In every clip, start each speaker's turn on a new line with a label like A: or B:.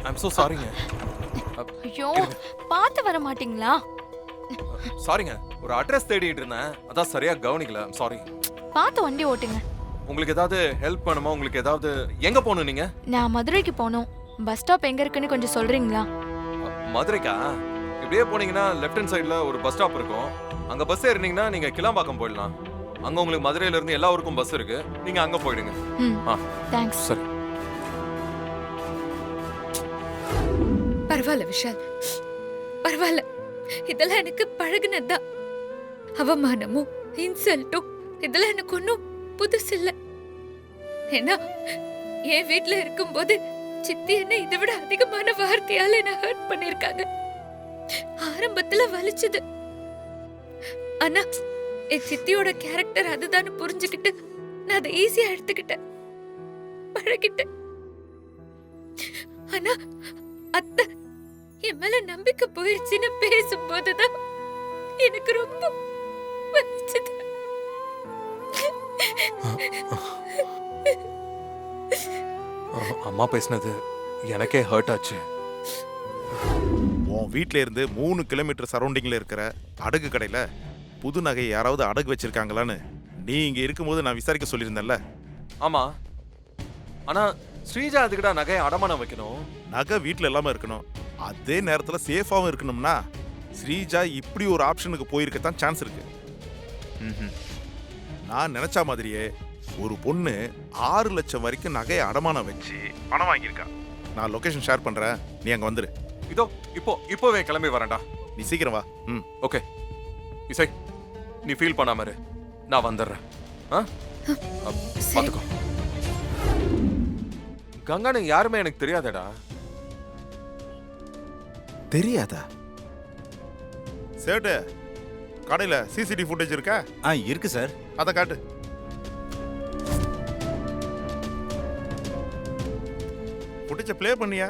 A: I'm so சாரிங்க.
B: ஐயோ, பார்த்து வர மாட்டீங்களா?
A: சாரிங்க, ஒரு அட்ரஸ் தேடிட்டு இருந்தேன், அதான் சரியா கவனிக்கல. I'm sorry.
B: பார்த்து வண்டி ஓட்டுங்க.
A: உங்களுக்கு ஏதாவது ஹெல்ப் பண்ணுமா? உங்களுக்கு ஏதாவது எங்க போகணும் நீங்க?
B: நான் மதுரைக்கு போகணும். பஸ் ஸ்டாப் எங்க இருக்குன்னு கொஞ்சம் சொல்றீங்களா?
A: மதுரைக்கா? இப்படியே போனீங்கன்னா லெஃப்ட் ஹேண்ட் சைடுல ஒரு பஸ் ஸ்டாப் இருக்கும். அங்க பஸ் ஏறினீங்கன்னா நீங்க கிளாம்பாக்கம் போயிடலாம். அங்க உங்களுக்கு மதுரையில இருந்து எல்லா ஊருக்கும் பஸ் இருக்கு. நீங்க அங்க போயிடுங்க.
B: தேங்க்ஸ்.
A: சரி.
C: பரவாயில்ல விஷால், பரவாயில்ல. இதெல்லாம் எனக்கு பழகுனதுதான். அவமானமும் இன்சல்ட்டும் இதெல்லாம் எனக்கு ஒன்றும் புதுசு இல்ல. ஏன்னா என் வீட்டுல இருக்கும்போது சித்தி என்ன இதை விட அதிகமான வார்த்தையால என்ன ஹர்ட் பண்ணிருக்காங்க. ஆரம்பத்துல வலிச்சது. ஆனா என் சித்தியோட கேரக்டர் அதுதான் புரிஞ்சுக்கிட்டு நான் அதை ஈஸியா எடுத்துக்கிட்டேன், பழகிட்டேன். ஆனா அத்தை என் மேல நம்பிக்கை போயிடுச்சுன்னு பேசும்போதுதான் எனக்கு ரொம்ப வலிச்சது.
A: அம்மா பேசினது எனக்கே ஹர்ட் ஆச்சு.
D: உன் வீட்ல இருந்து 3 கிலோமீட்டர் சரௌண்டிங்ல இருக்கிற அடகு கடையில புது நகை யாராவது அடகு வச்சிருக்காங்களான்னு நீ இங்க இருக்கும்போது நான் விசாரிக்க சொல்லியிருந்தேன்ல.
A: ஆமா, ஆனா ஸ்ரீஜா அதுக்கிட்ட நகையை அடமானம் வைக்கணும்.
D: நகை வீட்ல இல்லாம இருக்கணும், அதே நேரத்துல சேஃபாவும் இருக்கணும்னா ஸ்ரீஜா இப்படி ஒரு ஆப்ஷனுக்கு போயிருக்கத்தான் சான்ஸ் இருக்கு. நான் நினைச்ச மாதிரியே ஒரு பொண்ணு 6 லட்சம் வரைக்கும் நகையை அடமானம் வச்சு பணம் வாங்கியிருக்கா. நான் லொகேஷன் ஷேர் பண்றேன், நீ அங்க வந்துரு.
A: இதோ இப்போவே கிளம்பி வரேன்டா.
D: நீ சீக்கிரம் வா.
A: ஓகே இசை, நீ ஃபீல் பண்ணாம இரு, நான் வந்துடுறேன். பாத்துக்கோ. கங்கானு யாருமே எனக்கு தெரியாதடா.
D: தெரியாதா? சேட்டு, கடையில சிசிடிவி ஃபுட்டேஜ் இருக்கா?
E: இருக்கு சார்.
D: அதை காட்டு. ஃபுட்டேஜை ப்ளே பண்ணியா?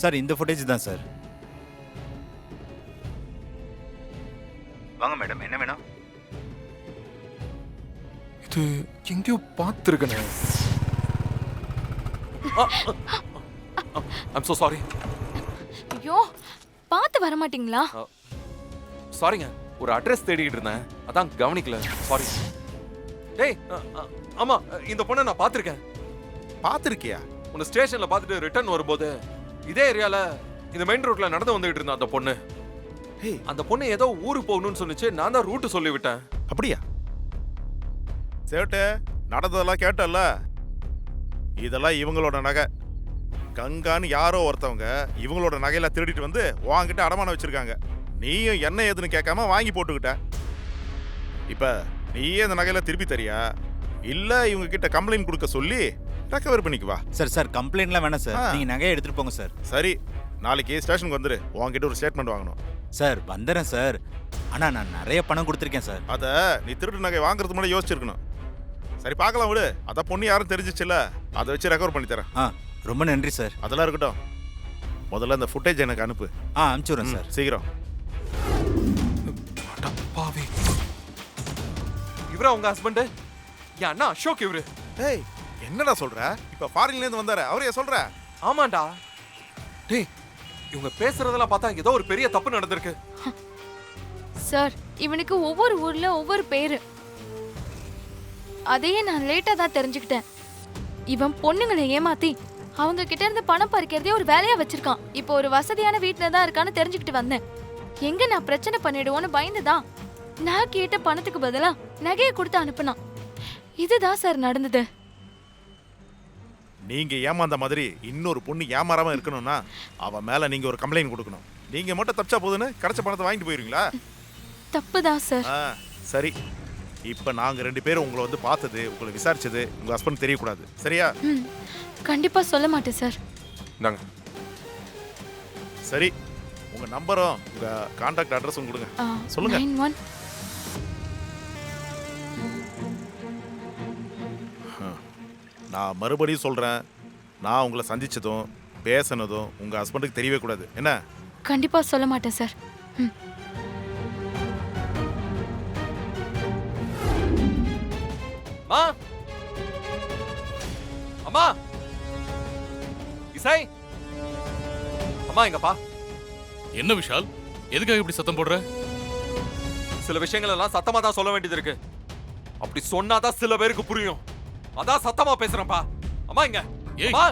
E: சார் இந்த ஃபுட்டேஜ் தான் சார். வாங்க மேடம், என்ன வேணும்?
A: இது எங்கேயோ பார்த்துருக்கனே. I'm so sorry.
B: ஐயோ, பார்த்து வர மாட்டீங்களா?
A: சாரிங்க, ஒரு அட்ரஸ் தேடிட்டு இருந்தேன், அதான் கவனிக்கல. சாரி. டேய், ஆமா, இந்த பொண்ணை நான் பார்த்திருக்கேன்.
D: பார்த்திருக்கியா?
A: உன்னை ஸ்டேஷன்ல பார்த்துட்டு ரிட்டர்ன் வரும்போது இதே ஏரியால இந்த மெயின் ரோட்ல நடந்து வந்துகிட்டு இருந்தா அந்த பொண்ணு. அந்த பொண்ணு ஏதோ ஊருக்கு போகணும்னு சொன்னிச்சு, நான் தான் ரூட் சொல்லி விட்டேன்.
D: அப்படியா? சேட்டு, நடந்ததெல்லாம் கேட்டல்ல? இதெல்லாம் இவங்களோட நகை. கங்கான்னு யாரோ ஒருத்தவங்க இவங்களோட நகையெல்லாம் திருடிட்டு வந்து வாங்கிட்டு அடமானம் வச்சிருக்காங்க. நீயும் என்ன ஏதுன்னு கேட்காம வாங்கி போட்டுக்கிட்ட. இப்ப நீயே இந்த நகையில திருப்பி தரியா, இல்ல இவங்க கிட்ட கம்ப்ளைண்ட் கொடுக்க சொல்லி ரெக்கவர் பண்ணிக்குவா?
E: சார் கம்ப்ளைண்ட்லாம் வேணாம் சார், நீங்க நகையை எடுத்துட்டு போங்க சார்.
D: சரி, நாளைக்கு ஸ்டேஷனுக்கு வந்துரு, உங்ககிட்ட ஒரு ஸ்டேட்மெண்ட் வாங்கணும்.
E: சார் வந்துடுறேன் சார். ஆனா நான் நிறைய பணம் கொடுத்துருக்கேன் சார்.
D: அத நீ திருட்டு நகை வாங்குறதுக்கு முன்னாடி யோசிச்சிருக்கணும். சரி பார்க்கலாம் விடு, அதான் பொண்ணு யாரும் தெரிஞ்சிச்சுல்ல, அதை வச்சு ரெக்கவர் பண்ணி தரேன்.
E: ரொம்ப நன்றி சார்.
D: அதெல்லாம் இருக்கட்டும், முதல்ல அந்த ஃபுட்டேஜ் எனக்கு அனுப்பு.
E: அனுப்பிச்சுடுறேன் சார்.
D: சீக்கிரம்.
A: இவரா உங்க ஹஸ்பண்ட்? என் அண்ணா அசோக் இவரு.
D: ஏய், என்னடா சொல்ற? இப்ப ஃபாரின்ல இருந்து வந்தாரு, அவரையே சொல்ற?
A: ஆமாண்டா. டேய், இவங்க பேசுறதெல்லாம் பார்த்தா ஏதோ ஒரு பெரிய தப்பு நடந்திருக்கு.
B: சார், இவனுக்கு ஒவ்வொரு ஊர்ல ஒவ்வொரு பேரு. அதையே நான் லேட்டா தான் தெரிஞ்சுக்கிட்டேன். இவன் பொண்ணுங்களை ஏமாத்தி அவங்க கிட்ட இருந்து பணம் பறிக்கிறதே ஒரு வேலையா வச்சிருக்கான். இப்போ ஒரு வசதியான வீட்டுல தான் இருக்கான்னு தெரிஞ்சுக்கிட்டு வந்தேன். எங்க நான் பிரச்சனை பண்ணிடுவோன்னு பயந்துதான் நான் கேட்ட பணத்துக்கு பதிலா நகையை கொடுத்து அனுப்புனான். இதுதான் சார் நடந்தது.
D: நீங்க ஏமாந்த மாதிரி இன்னொரு பொண்ணு ஏமாறாம இருக்கணும்னா அவ மேல நீங்க ஒரு கம்ப்ளைண்ட் கொடுக்கணும். நீங்க மட்டும் தப்பிச்சா போதுன்னு கிடைச்ச பணத்தை வாங்கிட்டு போயிருவீங்களா?
B: தப்புதான் சார்.
D: சரி, இப்ப நாங்க 2 பேரும் உங்களை வந்து பார்த்தது, உங்களை விசாரிச்சது உங்க ஹஸ்பண்ட் தெரியக்கூடாது, சரியா?
B: கண்டிப்பா சொல்ல மாட்டேன் சார்.
A: நாங்க
D: சரி, உங்க நம்பரும் உங்க கான்டாக்ட் அட்ரஸும் கொடுங்க. சொல்லுங்க.
B: 91.
D: நான் மறுபடியும் சொல்றேன், நான் உங்களை சந்திச்சதும் பேசினதும் உங்க ஹஸ்பண்டுக்கு தெரியவே கூடாது, என்ன?
B: கண்டிப்பா சொல்ல மாட்டேன் சார்.
A: அம்மா இசை அம்மா எங்கப்பா.
F: என்ன விஷால், எதுக்காக இப்படி சத்தம் போடுற?
A: சில விஷயங்கள் எல்லாம் சத்தமா தான் சொல்ல வேண்டியது இருக்கு. அப்படி சொன்னாதான் சில பேருக்கு புரியும். அதான் சத்தமா பேசுறேன்ப்பா. அம்மா இங்க.
F: ஏய்.
A: அம்மா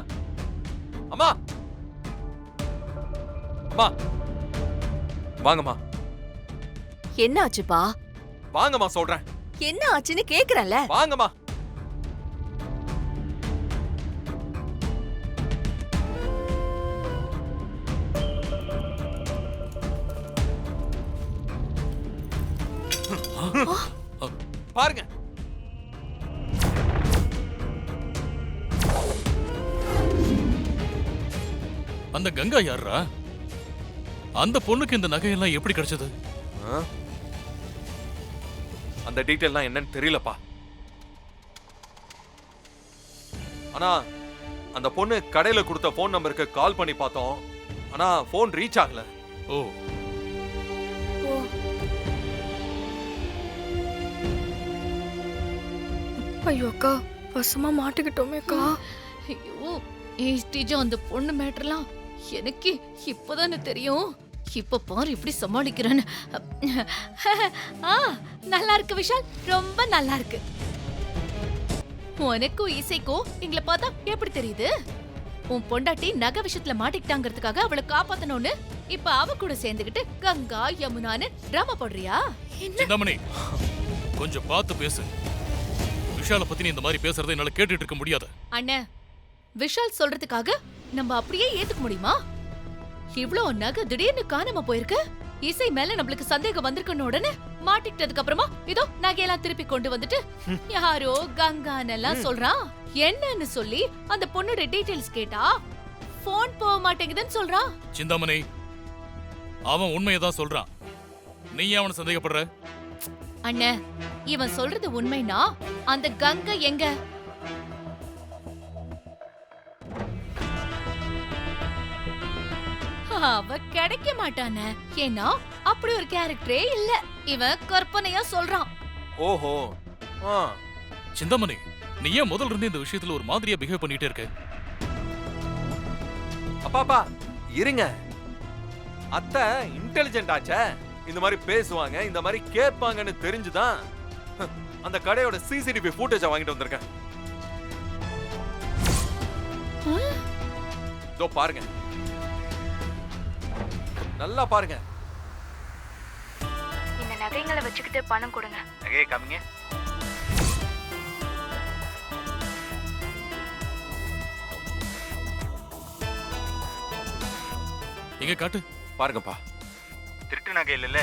A: அம்மா அம்மா வாங்கம்மா.
G: என்ன ஆச்சுப்பா?
A: வாங்கம்மா சொல்றேன்.
G: என்ன ஆச்சுன்னு கேக்குறேன்ல.
A: வாங்கம்மா. பாருங்க.
F: அந்த கங்கா யாரா? அந்த பொண்ணுக்கு இந்த நகையெல்லாம் எப்படி கிடைச்சது?
A: ஆ? அந்த டீடைல்லாம் என்னன்னு தெரியலப்பா. ஆனா அந்த பொண்ணு கடையில கொடுத்த போன் நம்பருக்கு கால் பண்ணி பார்த்தோம். ஆனா போன் ரீச் ஆகல.
F: ஓ,
C: ஐயோ அக்கா, வசமா மாட்டிக்கிட்டோமே அக்கா.
B: ஐயோ ஏய் ஸ்ரீஜா, அந்த பொண்ணு மேட்டர்லாம் எனக்கு இப்பதானே தெரியும். இப்ப பாரு இப்படி சமாளிக்கிறேன்னு. ஆ, நல்லா இருக்கு விஷால், ரொம்ப நல்லா இருக்கு. உனக்கும் இசைக்கும் எங்களை பார்த்தா எப்படி தெரியுது? உன் பொண்டாட்டி நகை விஷயத்துல மாட்டிக்கிட்டாங்கிறதுக்காக அவளை காப்பாத்தணும்னு இப்ப அவ கூட சேர்ந்துகிட்டு கங்கா யமுனான்னு டிராமா போடுறியா?
F: சிந்தாமணி, கொஞ்சம் பார்த்து பேசு. விஷால பத்தி நீ இந்த மாதிரி பேசுறதை என்னால கேட்டுட்டு இருக்க முடியாது.
B: அண்ணே, விஷால் சொல்றதுக்காக நம்ம அப்படியே ஏத்துக்க முடியுமா? இவ்ளோ நகை திடீர்னு காணாம போயிருக்கு. இசை மேல நம்மளுக்கு சந்தேகம் வந்திருக்கணும். உடனே மாட்டிக்கிட்டதுக்கு அப்புறமா இதோ நகையெல்லாம் திருப்பி கொண்டு வந்துட்டு யாரோ கங்கானெல்லாம் சொல்றான். என்னன்னு சொல்லி அந்த பொண்ணோட டீடைல்ஸ் கேட்டா போன் போக மாட்டேங்குதுன்னு சொல்றான்.
F: சிந்தாமணி, அவன் உண்மையதான் சொல்றான். நீ ஏன் அவனை சந்தேகப்படுற?
B: அண்ணே, இவன் சொல்றது உண்மைனா அந்த கங்கை எங்க? அவ கிடைக்க மாட்டானே. ஏன்னா அப்படி ஒரு கேரக்டரே இல்ல. இவன் கற்பனையா சொல்றான்.
A: ஓஹோ. ஆ.
F: சிந்தாமணி, நீ ஏன் முதல்ல இருந்து இந்த விஷயத்துல ஒரு மாதிரியா பிஹேவ் பண்ணிட்டே இருக்க?
A: அப்பாப்பா இருங்க. அத்தை இன்டெலிஜென்ட் ஆச்சே. இந்த மாதிரி பேசுவாங்க, இந்த மாதிரி கேட்பாங்கன்னு தெரிஞ்சுதான் அந்த கடையோட சிசிடிவி ஃபுட்டேஜை வாங்கிட்டு வந்திருக்கேன். இதோ பாருங்க, நல்லா பாருங்க.
B: இந்த நகைங்களை வச்சுக்கிட்டு பணம் கொடுங்க.
E: நகையை காமிங்க.
F: எங்க காட்டு.
A: பாருங்கப்பா.
E: திருட்டு நகை இல்லைல்ல?